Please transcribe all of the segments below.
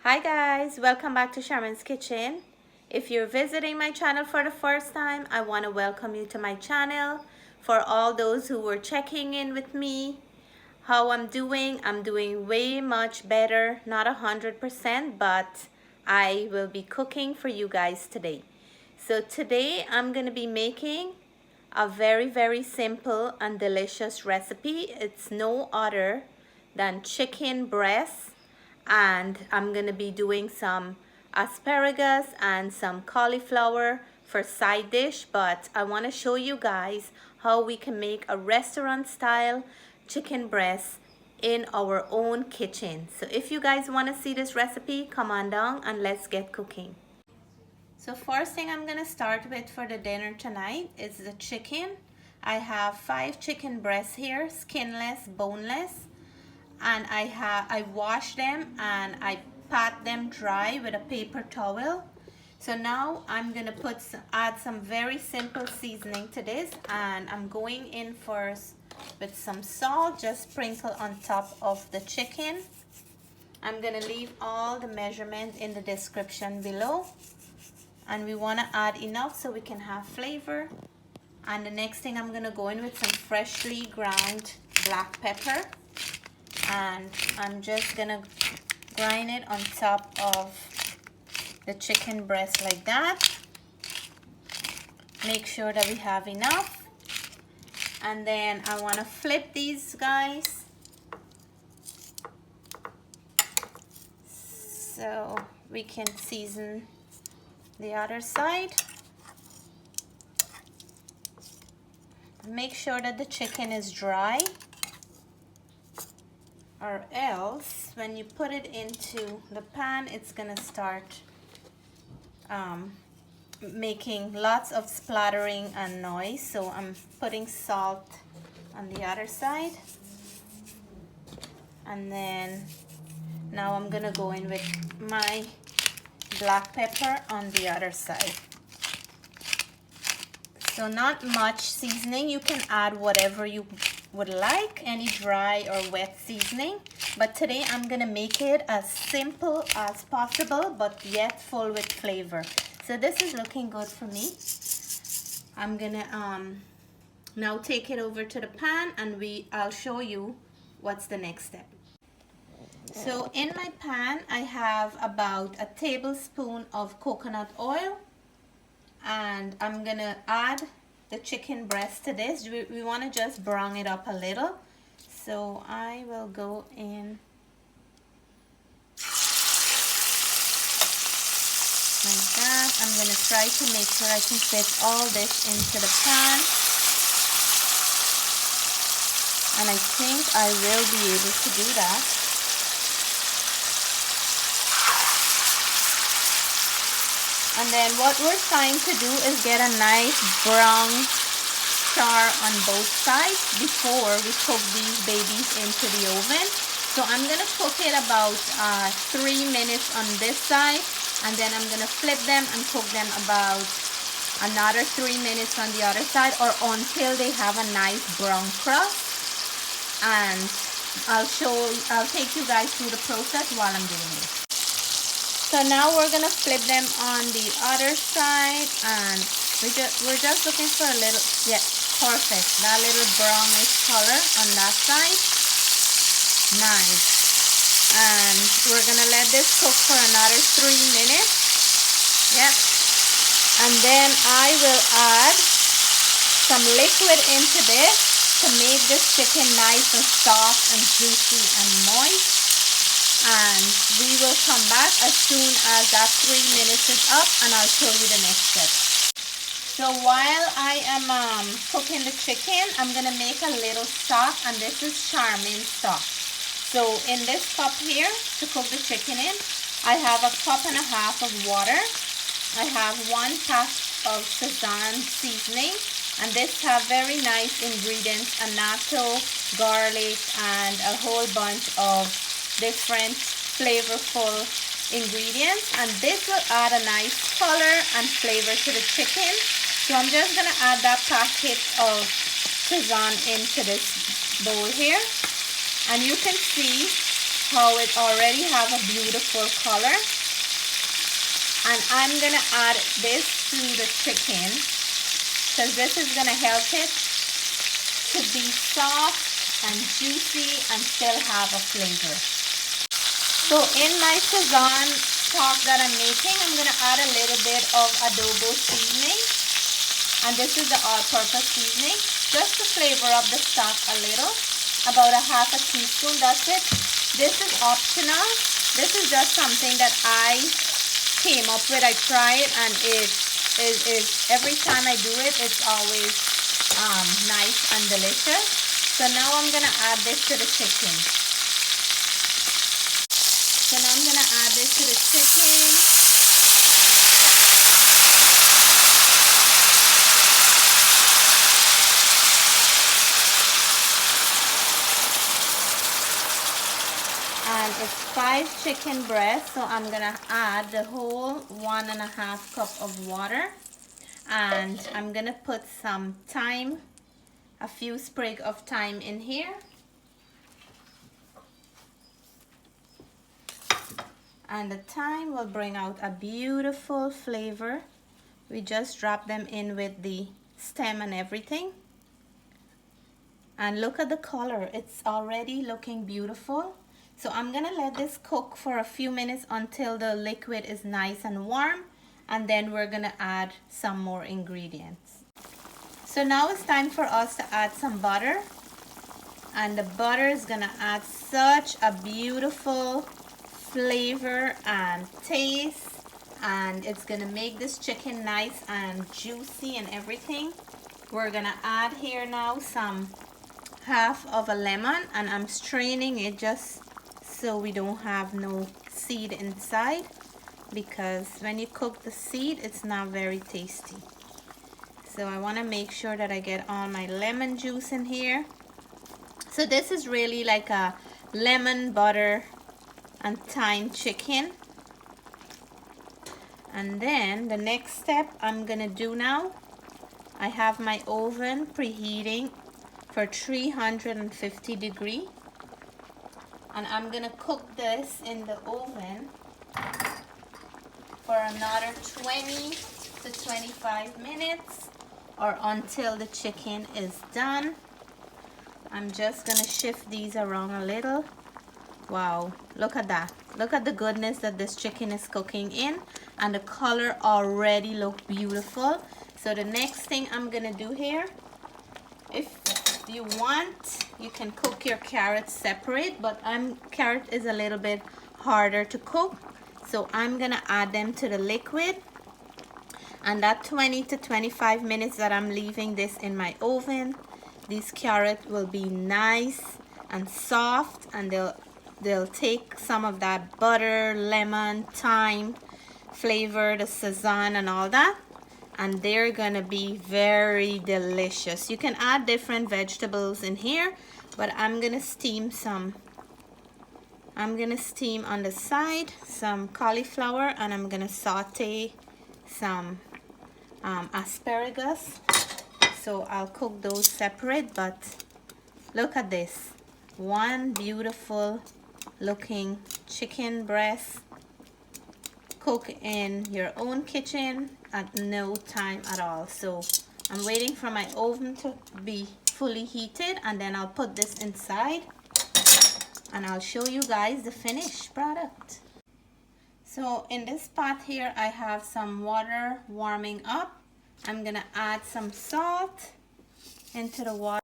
Hi guys, welcome back to Sharman's Kitchen. If you're visiting my channel for the first time, I want to welcome you to my channel. For all those who were checking in with me, how I'm doing way much better, not 100%, but I will be cooking for you guys today. So today I'm going to be making a very simple and delicious recipe. It's no other than chicken breast, and I'm gonna be doing some asparagus and some cauliflower for side dish, but I want to show you guys how we can make a restaurant style chicken breast in our own kitchen. So if you guys want to see this recipe, come on down and let's get cooking. So first thing I'm gonna start with for the dinner tonight is the chicken. I have 5 chicken breasts here, skinless, boneless, and I washed them and I pat them dry with a paper towel. So now I'm gonna add some very simple seasoning to this, and I'm going in first with some salt, just sprinkle on top of the chicken. I'm gonna leave all the measurement in the description below, and we want to add enough so we can have flavor. And the next thing, I'm gonna go in with some freshly ground black pepper, and I'm just gonna grind it on top of the chicken breast like that. Make sure that we have enough, and then I want to flip these guys so we can season the other side. Make sure that the chicken is dry, or else when you put it into the pan, it's gonna start making lots of splattering and noise. So I'm putting salt on the other side, and then now I'm gonna go in with my black pepper on the other side. So not much seasoning, you can add whatever you would like, any dry or wet seasoning, but today I'm gonna make it as simple as possible but yet full with flavor. So this is looking good for me. I'm gonna now take it over to the pan, and I'll show you what's the next step. So in my pan I have about a tablespoon of coconut oil, and I'm gonna add the chicken breast to this. We want to just brown it up a little, so I will go in like that. I'm gonna try to make sure I can fit all this into the pan, and I think I will be able to do that. And then what we're trying to do is get a nice brown char on both sides before we cook these babies into the oven. So I'm gonna cook it about 3 minutes on this side, and then I'm gonna flip them and cook them about another 3 minutes on the other side, or until they have a nice brown crust. And I'll take you guys through the process while I'm doing this. So now we're gonna flip them on the other side, and we're just looking for a little, yeah, perfect, that little brownish color on that side. Nice. And we're gonna let this cook for another 3 minutes. Yep. And then I will add some liquid into this to make this chicken nice and soft and juicy and moist. And we will come back as soon as that 3 minutes is up, and I'll show you the next step. So while I am cooking the chicken, I'm gonna make a little stock, and this is Charmin stock. So in this cup here to cook the chicken in, I have 1.5 cups of water. I have 1 cup of Sazon seasoning, and this have very nice ingredients: annatto, garlic, and a whole bunch of different flavorful ingredients, and this will add a nice color and flavor to the chicken. So I'm just gonna add that packet of Sazon into this bowl here, and you can see how it already have a beautiful color. And I'm gonna add this to the chicken because this is gonna help it to be soft and juicy and still have a flavor. So in my Sazon stock that I'm making, I'm gonna add a little bit of adobo seasoning, and this is the all-purpose seasoning, just to flavor up the stock a little, about a half a teaspoon. That's it. This is optional. This is just something that I came up with. I try it, and it is every time I do it, it's always nice and delicious. So now I'm gonna add this to the chicken. So now I'm gonna add this to the chicken. And it's 5 chicken breasts, so I'm gonna add the whole 1.5 cup of water, and I'm gonna put some thyme, a few sprigs of thyme in here, and the thyme will bring out a beautiful flavor. We just drop them in with the stem and everything, and look at the color. It's already looking beautiful. So I'm gonna let this cook for a few minutes until the liquid is nice and warm, and then we're gonna add some more ingredients. So now it's time for us to add some butter, and the butter is gonna add such a beautiful flavor and taste, and it's gonna make this chicken nice and juicy and everything. We're gonna add here now some half of a lemon, and I'm straining it just so we don't have no seed inside, because when you cook the seed, it's not very tasty. So I want to make sure that I get all my lemon juice in here. So this is really like a lemon, butter, and thyme chicken. And then the next step I'm gonna do now, I have my oven preheating for 350 degrees. And I'm gonna cook this in the oven for another 20 to 25 minutes, or until the chicken is done. I'm just gonna shift these around a little. Wow, look at that. Look at the goodness that this chicken is cooking in, and the color already look beautiful. So the next thing I'm gonna do here, if you want, you can cook your carrots separate, but carrot is a little bit harder to cook, so I'm gonna add them to the liquid. And that 20 to 25 minutes that I'm leaving this in my oven, these carrots will be nice and soft, and they'll take some of that butter, lemon, thyme flavor, the Sazon and all that, and they're gonna be very delicious. You can add different vegetables in here, but I'm gonna steam on the side some cauliflower, and I'm gonna saute some asparagus. So I'll cook those separate, but look at this. One beautiful looking chicken breast, cook in your own kitchen at no time at all. So I'm waiting for my oven to be fully heated, and then I'll put this inside and I'll show you guys the finished product. So in this pot here, I have some water warming up. I'm gonna add some salt into the water.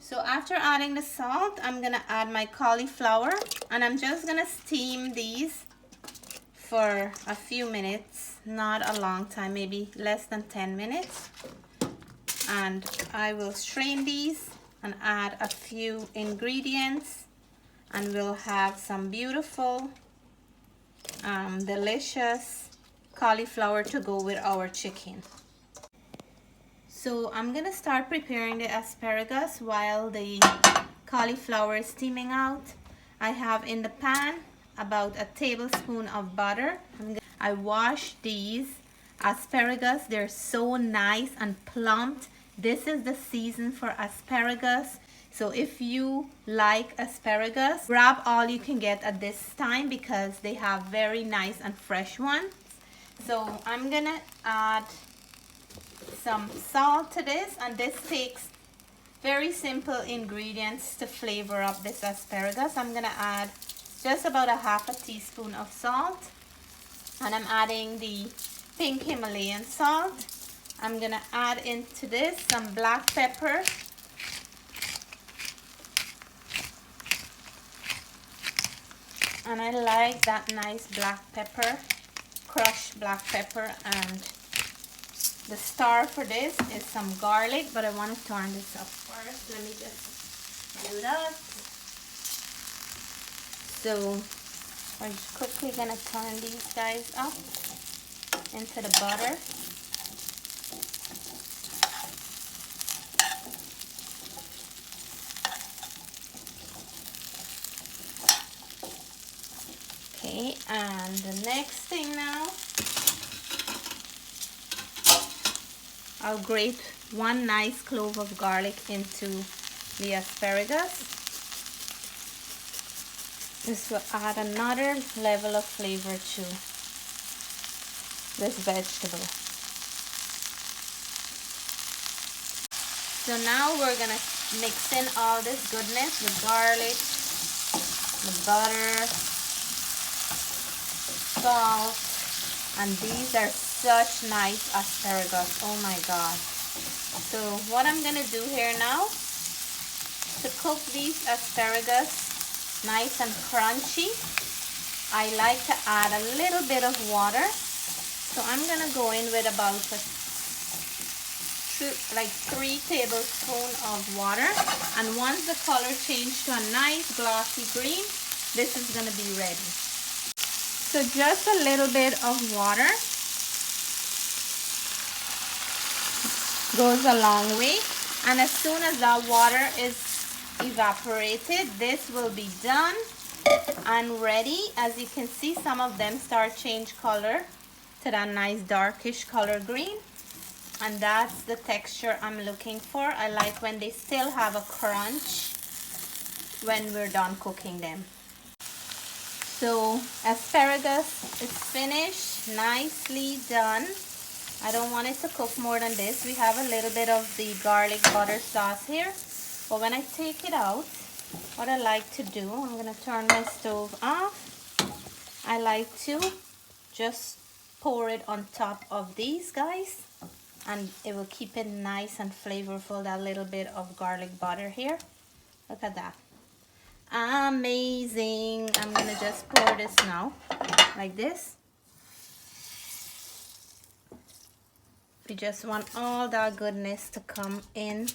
So after adding the salt, I'm gonna add my cauliflower, and I'm just gonna steam these for a few minutes, not a long time, maybe less than 10 minutes. And I will strain these and add a few ingredients, and we'll have some beautiful, delicious cauliflower to go with our chicken. So I'm gonna start preparing the asparagus while the cauliflower is steaming out. I have in the pan about a tablespoon of butter. I washed these asparagus. They're so nice and plump. This is the season for asparagus. So if you like asparagus, grab all you can get at this time because they have very nice and fresh ones. So I'm gonna add some salt to this, and this takes very simple ingredients to flavor up this asparagus. I'm gonna add just about a half a teaspoon of salt, and I'm adding the pink Himalayan salt. I'm gonna add into this some black pepper, and I like that nice black pepper, crushed black pepper. And the star for this is some garlic, but I want to turn this up first. Let me just do that. So we're just quickly gonna turn these guys up into the butter. Okay, and the next thing now, I'll grate one nice clove of garlic into the asparagus. This will add another level of flavor to this vegetable. So now we're gonna mix in all this goodness, the garlic, the butter, salt, and these are such nice asparagus. Oh my god. So what I'm gonna do here now to cook these asparagus nice and crunchy, I like to add a little bit of water. So I'm gonna go in with about like 3 tablespoons of water, and once the color changes to a nice glossy green, this is gonna be ready. So just a little bit of water goes a long way, and as soon as that water is evaporated, this will be done and ready. As you can see, some of them start change color to that nice darkish color green, and that's the texture I'm looking for. I like when they still have a crunch when we're done cooking them. So asparagus is finished, nicely done. I don't want it to cook more than this. We have a little bit of the garlic butter sauce here. But when I take it out, what I like to do, I'm going to turn my stove off. I like to just pour it on top of these guys, and it will keep it nice and flavorful, that little bit of garlic butter here. Look at that. Amazing. I'm going to just pour this now, like this. We just want all that goodness to come in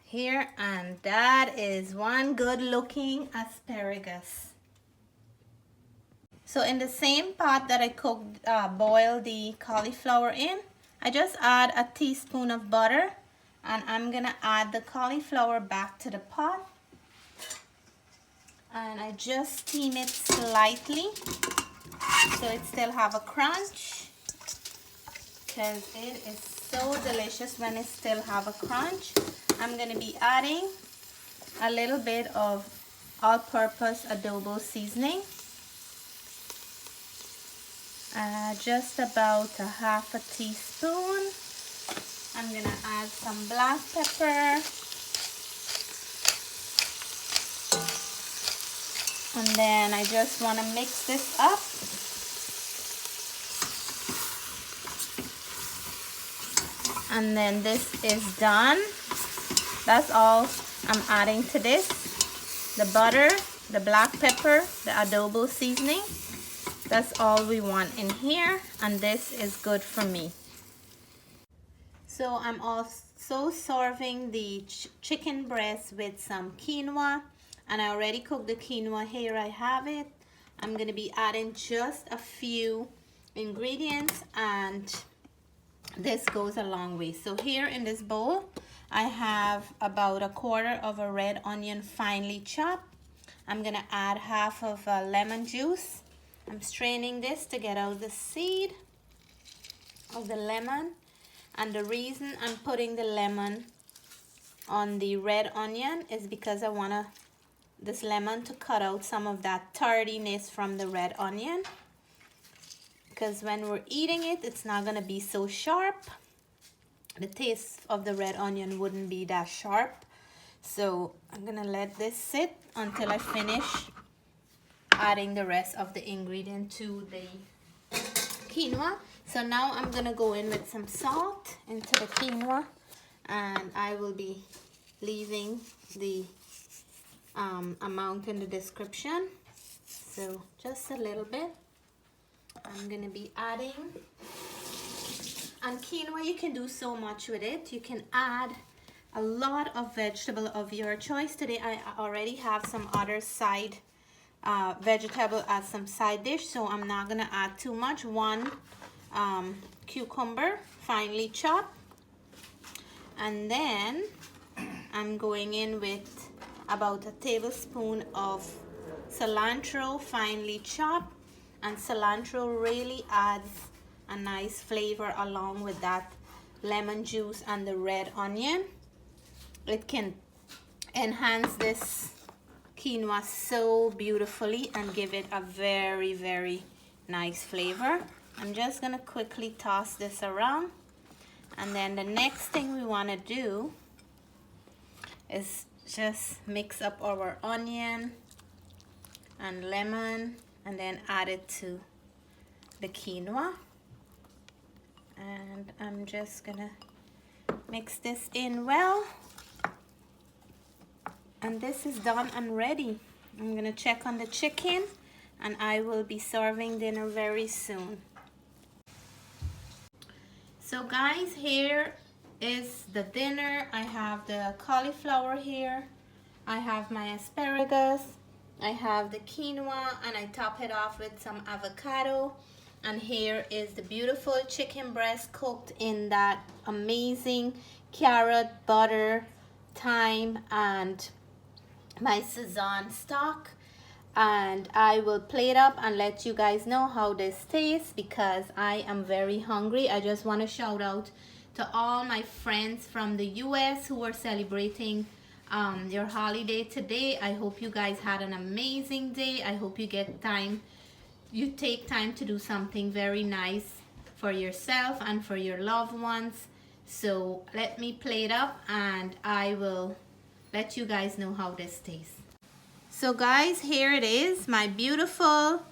here, and that is one good looking asparagus. So in the same pot that I cooked, boiled the cauliflower in, I just add a teaspoon of butter, and I'm gonna add the cauliflower back to the pot, and I just steam it slightly so it still have a crunch, because it is so delicious when it still have a crunch. I'm going to be adding a little bit of all-purpose adobo seasoning, just about a half a teaspoon. I'm going to add some black pepper, and then I just want to mix this up. And then this is done. That's all I'm adding to this. The butter, the black pepper, the adobo seasoning. That's all we want in here, and this is good for me. So I'm also serving the chicken breast with some quinoa, and I already cooked the quinoa. Here I have it. I'm gonna be adding just a few ingredients, and this goes a long way. So here in this bowl, I have about 1/4 of a red onion finely chopped. I'm gonna add half of a lemon juice. I'm straining this to get out the seed of the lemon. And the reason I'm putting the lemon on the red onion is because I want this lemon to cut out some of that tardiness from the red onion, because when we're eating it, it's not gonna be so sharp. The taste of the red onion wouldn't be that sharp. So I'm gonna let this sit until I finish adding the rest of the ingredient to the quinoa. So now I'm gonna go in with some salt into the quinoa, and I will be leaving the amount in the description. So just a little bit I'm gonna be adding. And quinoa, you can do so much with it. You can add a lot of vegetable of your choice. Today I already have some other side vegetable as some side dish, so I'm not gonna add too much. One cucumber finely chopped, and then I'm going in with about a tablespoon of cilantro finely chopped, and cilantro really adds a nice flavor along with that lemon juice and the red onion. It can enhance this quinoa so beautifully and give it a very, very nice flavor. I'm just gonna quickly toss this around, and then the next thing we want to do is just mix up our onion and lemon and then add it to the quinoa. And I'm just gonna mix this in well, and this is done and ready. I'm gonna check on the chicken, and I will be serving dinner very soon. So guys, here is the dinner. I have the cauliflower here, I have my asparagus, I have the quinoa, and I top it off with some avocado. And here is the beautiful chicken breast cooked in that amazing carrot, butter, thyme, and my Sazon stock. And I will plate up and let you guys know how this tastes, because I am very hungry. I just want to shout out to all my friends from the US who are celebrating your holiday today. I hope you guys had an amazing day. I hope you take time to do something very nice for yourself and for your loved ones. So let me plate up and I will let you guys know how this tastes. So guys, here it is, my beautiful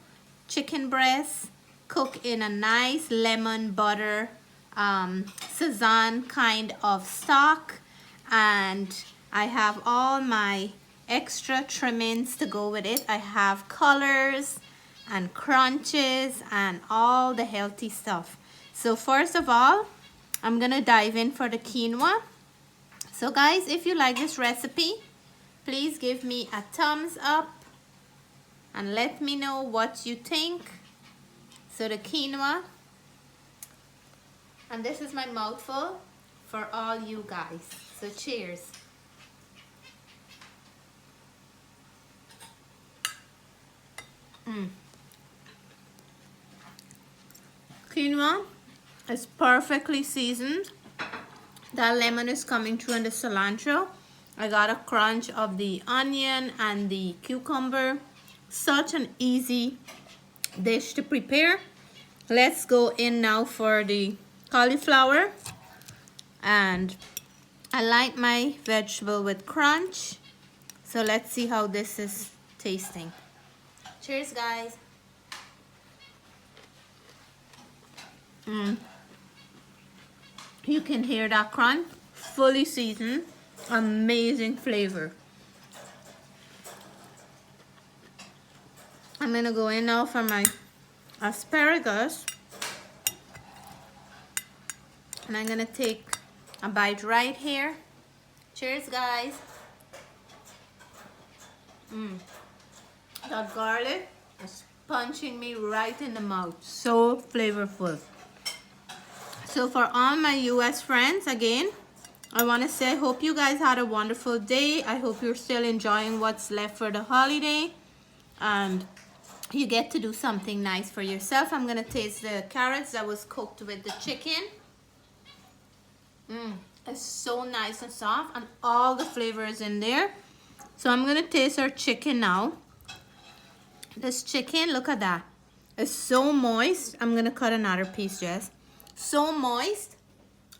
chicken breast cooked in a nice lemon butter Sazon kind of stock, and I have all my extra trimmings to go with it. I have colors and crunches and all the healthy stuff. So first of all, I'm gonna dive in for the quinoa. So guys, if you like this recipe, please give me a thumbs up and let me know what you think. So the quinoa, and this is my mouthful for all you guys. So cheers. Quinoa is perfectly seasoned. That lemon is coming through, and the cilantro. I got a crunch of the onion and the cucumber. Such an easy dish to prepare. Let's go in now for the cauliflower. And I like my vegetable with crunch. So let's see how this is tasting. Cheers, guys. You can hear that crunch, fully seasoned, amazing flavor. I'm gonna go in now for my asparagus, and I'm gonna take a bite right here. Cheers, guys. That garlic is punching me right in the mouth. So flavorful. So for all my US friends, again, I want to say I hope you guys had a wonderful day. I hope you're still enjoying what's left for the holiday, and you get to do something nice for yourself. I'm going to taste the carrots that was cooked with the chicken. is so nice and soft, and all the flavor is in there. So I'm gonna taste our chicken now. This chicken, look at that. It's so moist. I'm gonna cut another piece, Jess. So moist,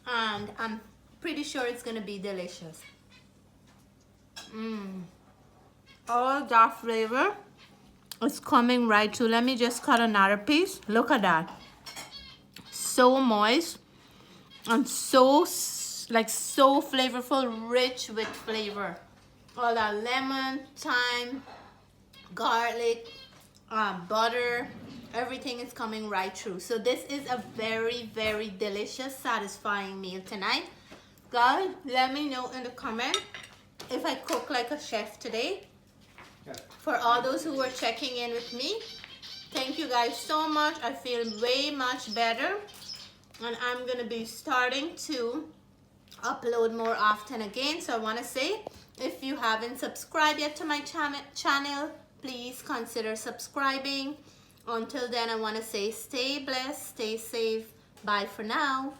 and I'm pretty sure it's gonna be delicious. All that flavor is coming right through. Let me just cut another piece. Look at that. So moist and so so flavorful, rich with flavor. All that lemon, thyme, garlic, butter, everything is coming right through. So this is a very, very delicious, satisfying meal tonight. Guys, let me know in the comment if I cook like a chef today. For all those who were checking in with me, thank you guys so much. I feel way much better, and I'm gonna be starting to upload more often again. So I want to say, if you haven't subscribed yet to my channel, please consider subscribing. Until then, I want to say stay blessed, stay safe. Bye for now.